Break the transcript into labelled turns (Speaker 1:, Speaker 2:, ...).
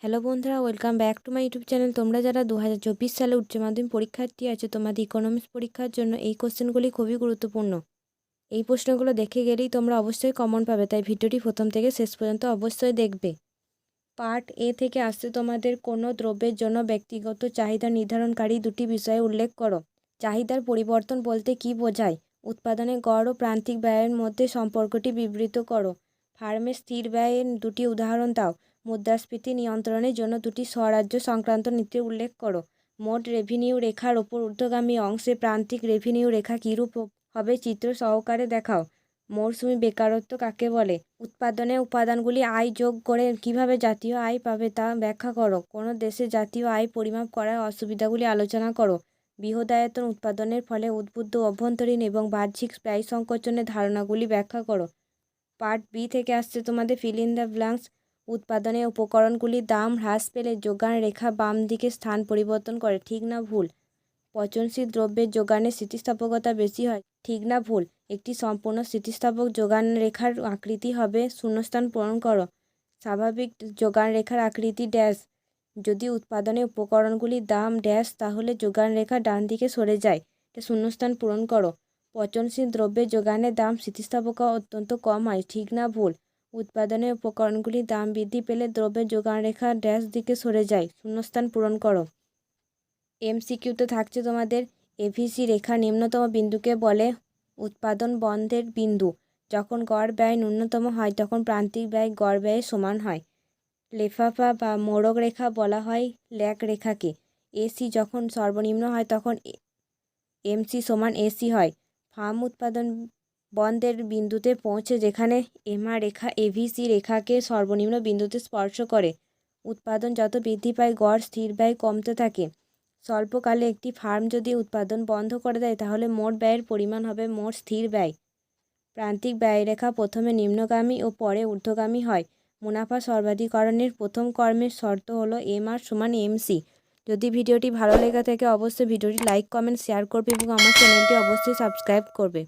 Speaker 1: Hello বন্ধুরা, welcome back to my YouTube channel. তোমরা যারা 2024 সালে উচ্চ মাধ্যমিক পরীক্ষার্থী আছো, তোমাদের ইকোনমিক্স পরীক্ষার জন্য এই কোশ্চেনগুলি খুবই গুরুত্বপূর্ণ। এই প্রশ্নগুলো দেখে গেলেই তোমরা অবশ্যই কমন পাবে, তাই ভিডিওটি প্রথম থেকে শেষ পর্যন্ত অবশ্যই দেখবে। পার্ট এ থেকে আসছে তোমাদের কোনো দ্রব্যের জন্য ব্যক্তিগত চাহিদা নির্ধারণকারী দুটি বিষয়ে উল্লেখ করো। চাহিদার পরিবর্তন বলতে কী বোঝায়? উৎপাদনের গড় ও প্রান্তিক ব্যয়ের মধ্যে সম্পর্কটি বিবৃত করো। ফার্মের স্থির ব্যয়ের দুটি উদাহরণ দাও। মুদ্রাস্ফীতি নিয়ন্ত্রণের জন্য দুটি স্বরাজ্য সংক্রান্ত নীতির উল্লেখ করো। মোট রেভিনিউ রেখার ওপর ঊর্ধ্বগামী অংশে প্রান্তিক রেভিনিউ রেখা কীরূপ হবে চিত্র সহকারে দেখাও। মৌসুমি বেকারত্ব কাকে বলে? উৎপাদনের উপাদানগুলি আয় যোগ করে কিভাবে জাতীয় আয় পাবে তা ব্যাখ্যা করো। কোনো দেশে জাতীয় আয় পরিমাপ করার অসুবিধাগুলি আলোচনা করো। বৃহদায়তন উৎপাদনের ফলে উদ্বুদ্ধ অভ্যন্তরীণ এবং বাহ্যিক ব্যয় সংকোচনের ধারণাগুলি ব্যাখ্যা করো। পার্ট বি থেকে আসছে তোমাদের ফিল ইন দ্য ব্ল্যাঙ্কস। উৎপাদনের উপকরণগুলির দাম হ্রাস পেলে যোগান রেখা বাম দিকে স্থান পরিবর্তন করে, ঠিক না ভুল? পচনশীল দ্রব্যের যোগানে স্থিতিস্থাপকতা বেশি হয়, ঠিক না ভুল? একটি সম্পূর্ণ স্থিতিস্থাপক যোগান রেখার আকৃতি হবে শূন্যস্থান পূরণ করো। স্বাভাবিক যোগান রেখার আকৃতি ড্যাশ। যদি উৎপাদনের উপকরণগুলির দাম ড্যাশ, তাহলে যোগান রেখা ডান দিকে সরে যায়, এটা শূন্যস্থান পূরণ করো। পচনশীল দ্রব্যের যোগানের দাম স্থিতিস্থাপকতা অত্যন্ত কম হয়, ঠিক না ভুল? উৎপাদনের উপকরণগুলির দাম বৃদ্ধি পেলে দ্রব্যের যোগান রেখা ড্যাশ দিকে সরে যায়, শূন্যস্থান পূরণ করো। এমসিকিউতে থাকছে তোমাদের এভিসি রেখা নিম্নতম বিন্দুকে বলে উৎপাদন বন্ধের বিন্দু। যখন গড় ব্যয় ন্যূনতম হয় তখন প্রান্তিক ব্যয় গড় ব্যয়ের সমান হয়। লেফাফা বা মোড়ক রেখা বলা হয় ল্যাক রেখাকে। এসি যখন সর্বনিম্ন হয় তখন এমসি সমান এসি হয়। ফার্ম উৎপাদন বন্ধের বিন্দুতে পৌঁছে যেখানে এমা রেখা এভিসি রেখাকে সর্বনিম্ন বিন্দুতে স্পর্শ করে। উৎপাদন যত বৃদ্ধি পায় গড় স্থির ব্যয় কমতে থাকে। স্বল্পকালে একটি ফার্ম যদি উৎপাদন বন্ধ করে দেয় তাহলে মোট ব্যয়ের পরিমাণ হবে মোট স্থির ব্যয়। প্রান্তিক ব্যয়রেখা প্রথমে নিম্নগামী ও পরে ঊর্ধ্বগামী হয়। মুনাফা সর্বাধিকরণের প্রথম কর্মের শর্ত হলো এমআর সমান এমসি। যদি ভিডিওটি ভালো লেগে থাকে অবশ্যই ভিডিওটি লাইক, কমেন্ট, শেয়ার করবে এবং আমার চ্যানেলটি অবশ্যই সাবস্ক্রাইব করবে।